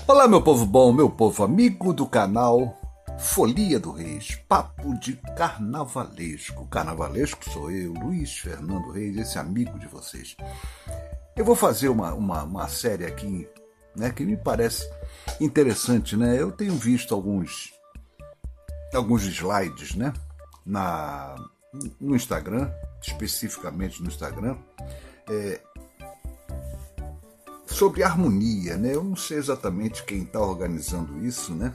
Olá, meu povo bom, meu povo amigo do canal Folia do Reis, papo de carnavalesco. Carnavalesco sou eu, Luiz Fernando Reis, esse amigo de vocês. Eu vou fazer uma série aqui, né, que me parece interessante, né? Eu tenho visto alguns slides, né, no Instagram, especificamente no Instagram, sobre harmonia, né? Eu não sei exatamente quem está organizando isso, né?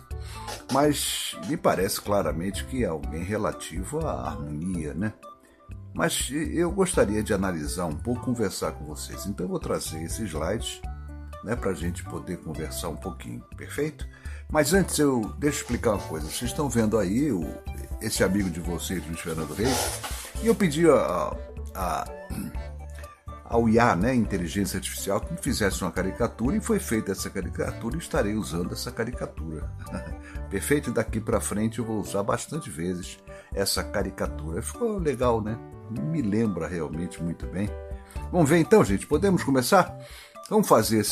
Mas me parece claramente que é alguém relativo à harmonia, né? Mas eu gostaria de analisar um pouco, conversar com vocês. Então eu vou trazer esses slides, né, para a gente poder conversar um pouquinho, perfeito? Mas antes deixa eu explicar uma coisa. Vocês estão vendo aí esse amigo de vocês, Luiz Fernando Reis, e eu pedi ao IA, né, inteligência artificial, que me fizesse uma caricatura, e foi feita essa caricatura e estarei usando essa caricatura. Perfeito? Daqui para frente eu vou usar bastante vezes essa caricatura. Ficou legal, né? Me lembra realmente muito bem. Vamos ver então, gente? Podemos começar? Vamos fazer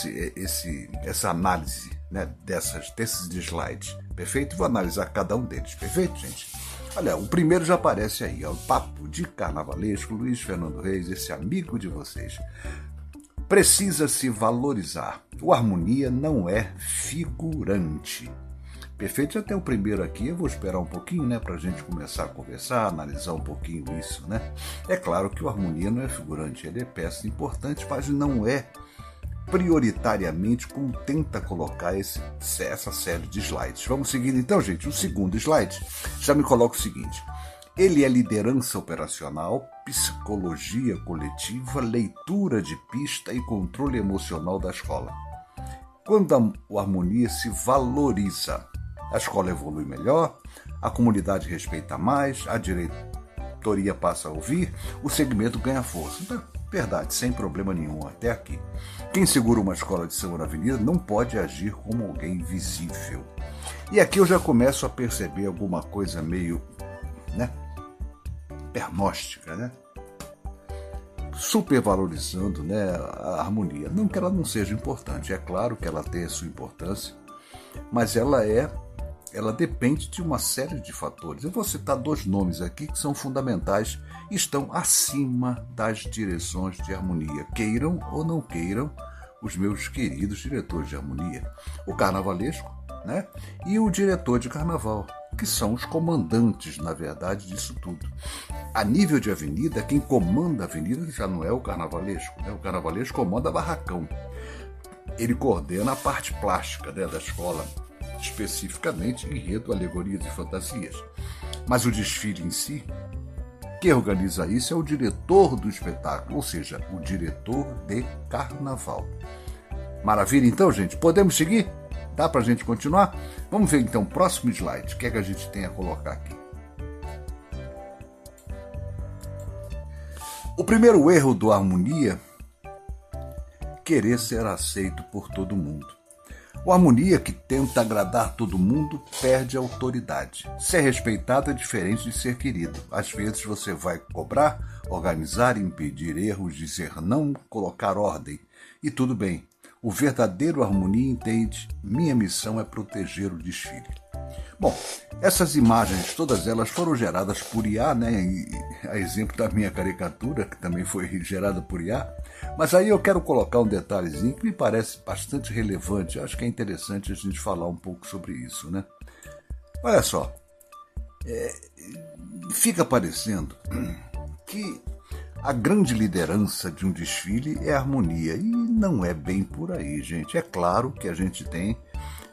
essa análise, né, desses slides. Perfeito? Vou analisar cada um deles. Perfeito, gente? Olha, o primeiro já aparece aí, ó, o papo de carnavalesco, Luiz Fernando Reis, esse amigo de vocês. Precisa se valorizar. O harmonia não é figurante. Perfeito? Já tem o primeiro aqui, eu vou esperar um pouquinho, né, pra gente começar a conversar, analisar um pouquinho isso, né? É claro que o harmonia não é figurante, ele é peça importante, mas não é prioritariamente como tenta colocar essa série de slides. Vamos seguir então, gente. O segundo slide já me coloca o seguinte: ele é liderança operacional, psicologia coletiva, leitura de pista e controle emocional da escola. Quando a harmonia se valoriza, a escola evolui melhor, a comunidade respeita mais, a diretoria passa a ouvir, o segmento ganha força. Então, verdade, sem problema nenhum até aqui. Quem segura uma escola de samba na avenida não pode agir como alguém visível. E aqui eu já começo a perceber alguma coisa meio, né, pernóstica, né? Supervalorizando, né, a harmonia. Não que ela não seja importante, é claro que ela tem a sua importância, mas ela depende de uma série de fatores. Eu vou citar dois nomes aqui que são fundamentais e estão acima das direções de harmonia, queiram ou não queiram os meus queridos diretores de harmonia. O carnavalesco, né, e o diretor de carnaval, que são os comandantes, na verdade, disso tudo. A nível de avenida, quem comanda a avenida já não é o carnavalesco, né? O carnavalesco comanda barracão. Ele coordena a parte plástica, né, da escola, especificamente enredo, alegorias e fantasias. Mas o desfile em si, quem organiza isso é o diretor do espetáculo, ou seja, o diretor de carnaval. Maravilha, então, gente? Podemos seguir? Dá pra gente continuar? Vamos ver, então, o próximo slide. O que é que a gente tem a colocar aqui? O primeiro erro do harmonia: querer ser aceito por todo mundo. O harmonia que tenta agradar todo mundo perde a autoridade. Ser respeitado é diferente de ser querido. Às vezes você vai cobrar, organizar, impedir erros, dizer não, colocar ordem. E tudo bem. O verdadeiro harmonia entende: minha missão é proteger o desfile. Bom, essas imagens, todas elas foram geradas por IA, né? A exemplo da minha caricatura, que também foi gerada por IA. Mas aí eu quero colocar um detalhezinho que me parece bastante relevante. Eu acho que é interessante a gente falar um pouco sobre isso, né? Olha só, fica parecendo que a grande liderança de um desfile é a harmonia. E não é bem por aí, gente. É claro que a gente tem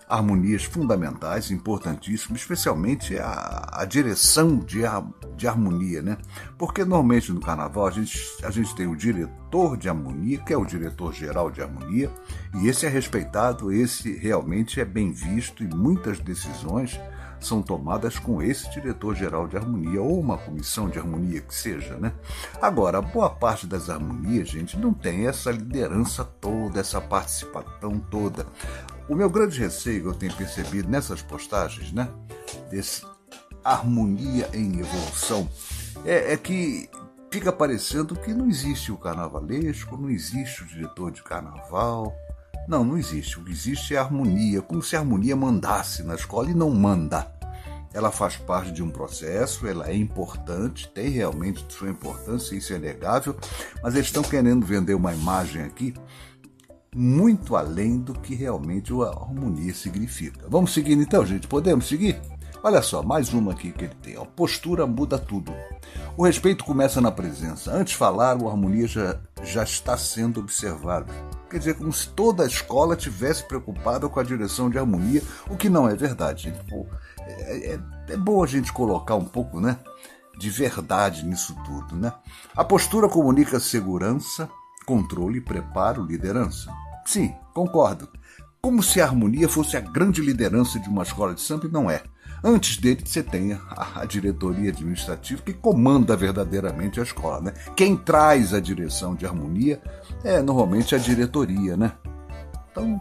harmonias fundamentais, importantíssimas, especialmente a direção de harmonia, né? Porque normalmente no carnaval a gente tem o diretor de harmonia, que é o diretor geral de harmonia, e esse é respeitado, esse realmente é bem visto, e muitas decisões são tomadas com esse diretor geral de harmonia, ou uma comissão de harmonia que seja, né? Agora, boa parte das harmonias, gente, não tem essa liderança toda, essa participação toda. O meu grande receio que eu tenho percebido nessas postagens, né, desse harmonia em evolução, é que fica parecendo que não existe o carnavalesco, não existe o diretor de carnaval, Não, não existe. O que existe é a harmonia, como se a harmonia mandasse na escola e não manda. Ela faz parte de um processo, ela é importante, tem realmente sua importância, isso é inegável, mas eles estão querendo vender uma imagem aqui muito além do que realmente a harmonia significa. Vamos seguir então, gente? Podemos seguir? Olha só, mais uma aqui que ele tem. A postura muda tudo. O respeito começa na presença. Antes de falar, a harmonia já está sendo observada. Quer dizer, como se toda a escola tivesse preocupada com a direção de harmonia, o que não é verdade, gente. Pô, é bom a gente colocar um pouco, né, de verdade nisso tudo, né? A postura comunica segurança, controle, preparo, liderança. Sim, concordo. Como se a harmonia fosse a grande liderança de uma escola de samba, e não é. Antes dele, você tem a diretoria administrativa que comanda verdadeiramente a escola, né? Quem traz a direção de harmonia é normalmente a diretoria, né? Então,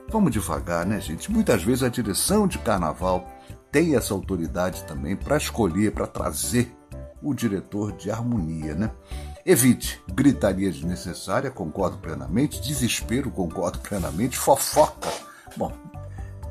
vamos devagar, né, gente? Muitas vezes a direção de carnaval tem essa autoridade também para escolher, para trazer o diretor de harmonia, né? Evite gritaria desnecessária, concordo plenamente, desespero, concordo plenamente, fofoca. Bom,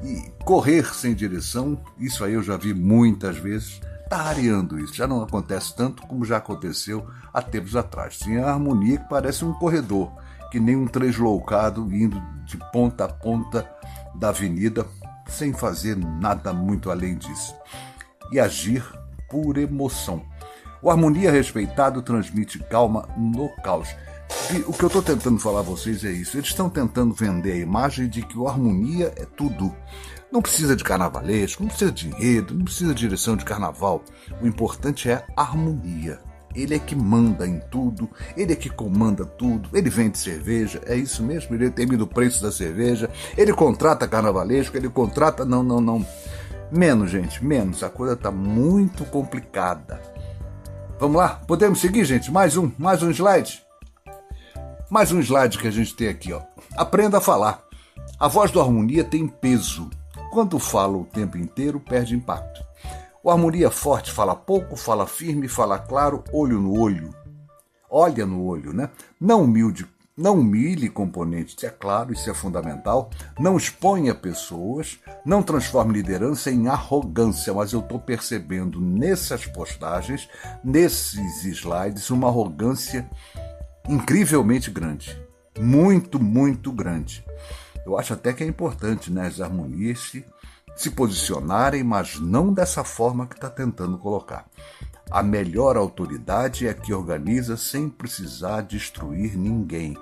e correr sem direção, isso aí eu já vi muitas vezes, está rareando isso. Já não acontece tanto como já aconteceu há tempos atrás. Tinha a harmonia que parece um corredor, que nem um tresloucado indo de ponta a ponta da avenida, sem fazer nada muito além disso. E agir por emoção. O harmonia respeitado transmite calma no caos. E o que eu estou tentando falar a vocês é isso. Eles estão tentando vender a imagem de que o harmonia é tudo. Não precisa de carnavalesco, não precisa de enredo, não precisa de direção de carnaval. O importante é a harmonia. Ele é que manda em tudo, ele é que comanda tudo, ele vende cerveja, é isso mesmo? Ele determina o preço da cerveja, ele contrata carnavalesco, ele contrata... Não. Menos, gente, menos. A coisa está muito complicada. Vamos lá? Podemos seguir, gente? Mais um slide? Mais um slide que a gente tem aqui, ó. Aprenda a falar. A voz do harmonia tem peso. Quando fala o tempo inteiro, perde impacto. O harmonia forte fala pouco, fala firme, fala claro, olho no olho. Olha no olho, né? Não humilhe componentes, é claro, isso é fundamental. Não exponha pessoas, não transforme liderança em arrogância, mas eu estou percebendo nessas postagens, nesses slides, uma arrogância incrivelmente grande. Muito, muito grande. Eu acho até que é importante, né, as harmonias se posicionarem, mas não dessa forma que está tentando colocar. A melhor autoridade é a que organiza sem precisar destruir ninguém.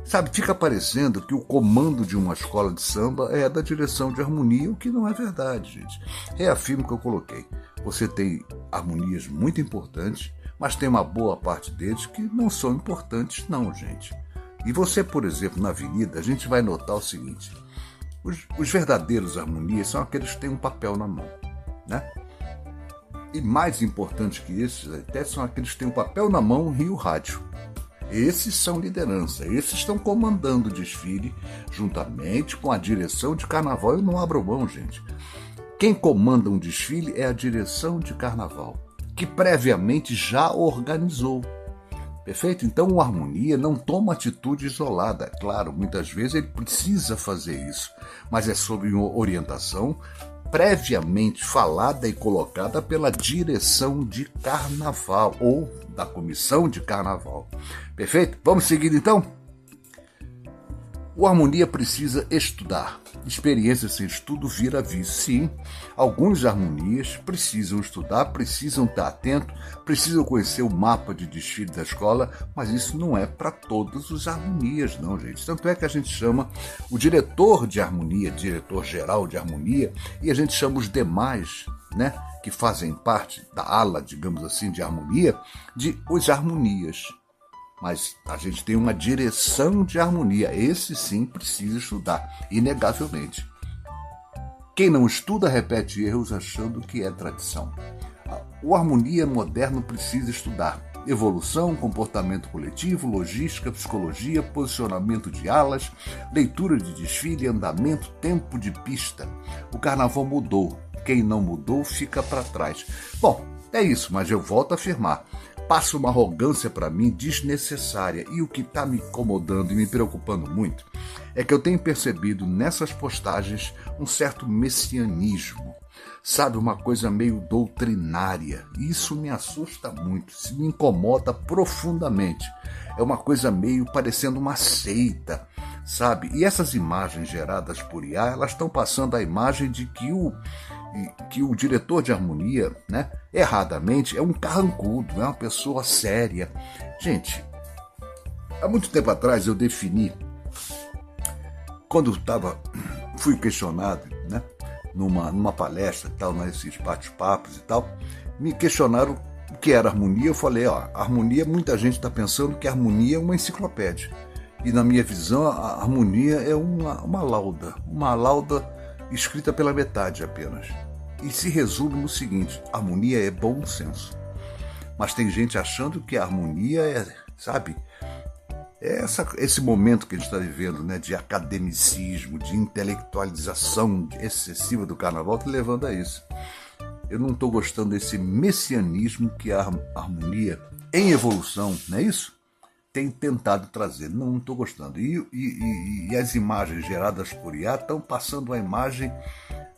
Sabe, fica parecendo que o comando de uma escola de samba é da direção de harmonia, o que não é verdade, gente. Reafirmo o que eu coloquei. Você tem harmonias muito importantes, mas tem uma boa parte deles que não são importantes não, gente. E você, por exemplo, na avenida, a gente vai notar o seguinte. Os verdadeiros harmonias são aqueles que têm um papel na mão, né? E mais importantes que esses, até são aqueles que têm um papel na mão e o rádio. Esses são liderança, esses estão comandando o desfile juntamente com a direção de carnaval. Eu não abro mão, gente. Quem comanda um desfile é a direção de carnaval, que previamente já organizou. Perfeito? Então o harmonia não toma atitude isolada. Claro, muitas vezes ele precisa fazer isso, mas é sob uma orientação previamente falada e colocada pela direção de carnaval ou da comissão de carnaval. Perfeito? Vamos seguir então? O harmonia precisa estudar. Experiência sem estudo vira vício. Sim, alguns harmonias precisam estudar, precisam estar atentos, precisam conhecer o mapa de desfile da escola, mas isso não é para todos os harmonias, não, gente. Tanto é que a gente chama o diretor de harmonia, diretor geral de harmonia, e a gente chama os demais, né, que fazem parte da ala, digamos assim, de harmonia, de os harmonias. Mas a gente tem uma direção de harmonia. Esse sim precisa estudar, inegavelmente. Quem não estuda repete erros achando que é tradição. O harmonia moderno precisa estudar. Evolução, comportamento coletivo, logística, psicologia, posicionamento de alas, leitura de desfile, andamento, tempo de pista. O carnaval mudou. Quem não mudou fica para trás. Bom, é isso, mas eu volto a afirmar. Passa uma arrogância para mim desnecessária. E o que está me incomodando e me preocupando muito é que eu tenho percebido nessas postagens um certo messianismo, sabe, uma coisa meio doutrinária. Isso me assusta muito, isso me incomoda profundamente. É uma coisa meio parecendo uma seita, sabe? E essas imagens geradas por IA, elas estão passando a imagem de que o diretor de harmonia, né, erradamente, é um carrancudo, é uma pessoa séria. Gente, há muito tempo atrás eu defini, quando fui questionado, né, numa palestra, tal, nesses bate-papos e tal, me questionaram o que era harmonia. Eu falei, harmonia, muita gente está pensando que a harmonia é uma enciclopédia. E na minha visão, a harmonia é uma lauda escrita pela metade apenas. E se resume no seguinte: harmonia é bom senso. Mas tem gente achando que a harmonia é, sabe, esse momento que a gente está vivendo, né, de academicismo, de intelectualização excessiva do carnaval, está levando a isso. Eu não estou gostando desse messianismo que a harmonia em evolução, não é isso? Tem tentado trazer. Não estou gostando. E as imagens geradas por IA estão passando a imagem,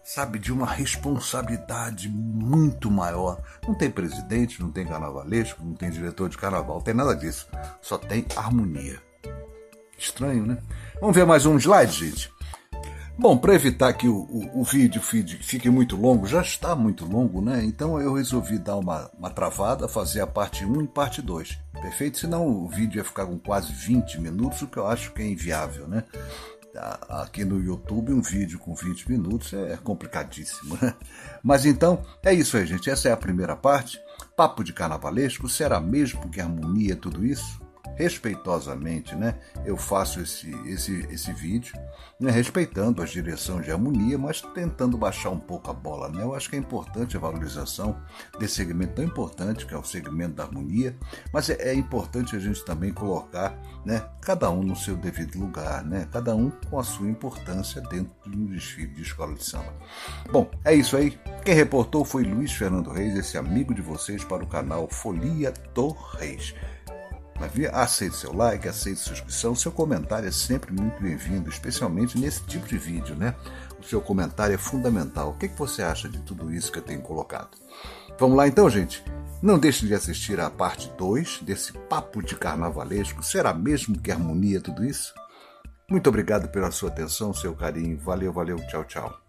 sabe, de uma responsabilidade muito maior. Não tem presidente, não tem carnavalesco, não tem diretor de carnaval, não tem nada disso. Só tem harmonia. Estranho, né? Vamos ver mais um slide, gente? Bom, para evitar que o vídeo fique muito longo, já está muito longo, né? Então eu resolvi dar uma travada, fazer a parte 1 e parte 2. Perfeito? Senão o vídeo ia ficar com quase 20 minutos, o que eu acho que é inviável, né? Aqui no YouTube, um vídeo com 20 minutos é complicadíssimo, né? Mas então, é isso aí, gente. Essa é a primeira parte. Papo de carnavalesco. Será mesmo que harmonia é tudo isso? Respeitosamente, né, eu faço esse vídeo, né, respeitando as direções de harmonia, mas tentando baixar um pouco a bola, né? Eu acho que é importante a valorização desse segmento tão importante que é o segmento da harmonia, mas é importante a gente também colocar, né, cada um no seu devido lugar, né, cada um com a sua importância dentro de um desfile de escola de samba. Bom, é isso aí. Quem reportou foi Luiz Fernando Reis, esse amigo de vocês para o canal Folia do Reis. Aceite seu like, aceite sua inscrição, seu comentário é sempre muito bem-vindo, especialmente nesse tipo de vídeo, né? O seu comentário é fundamental. O que você acha de tudo isso que eu tenho colocado? Vamos lá então, gente? Não deixe de assistir a parte 2 desse papo de carnavalesco. Será mesmo que harmonia tudo isso? Muito obrigado pela sua atenção, seu carinho. Valeu, valeu, tchau, tchau.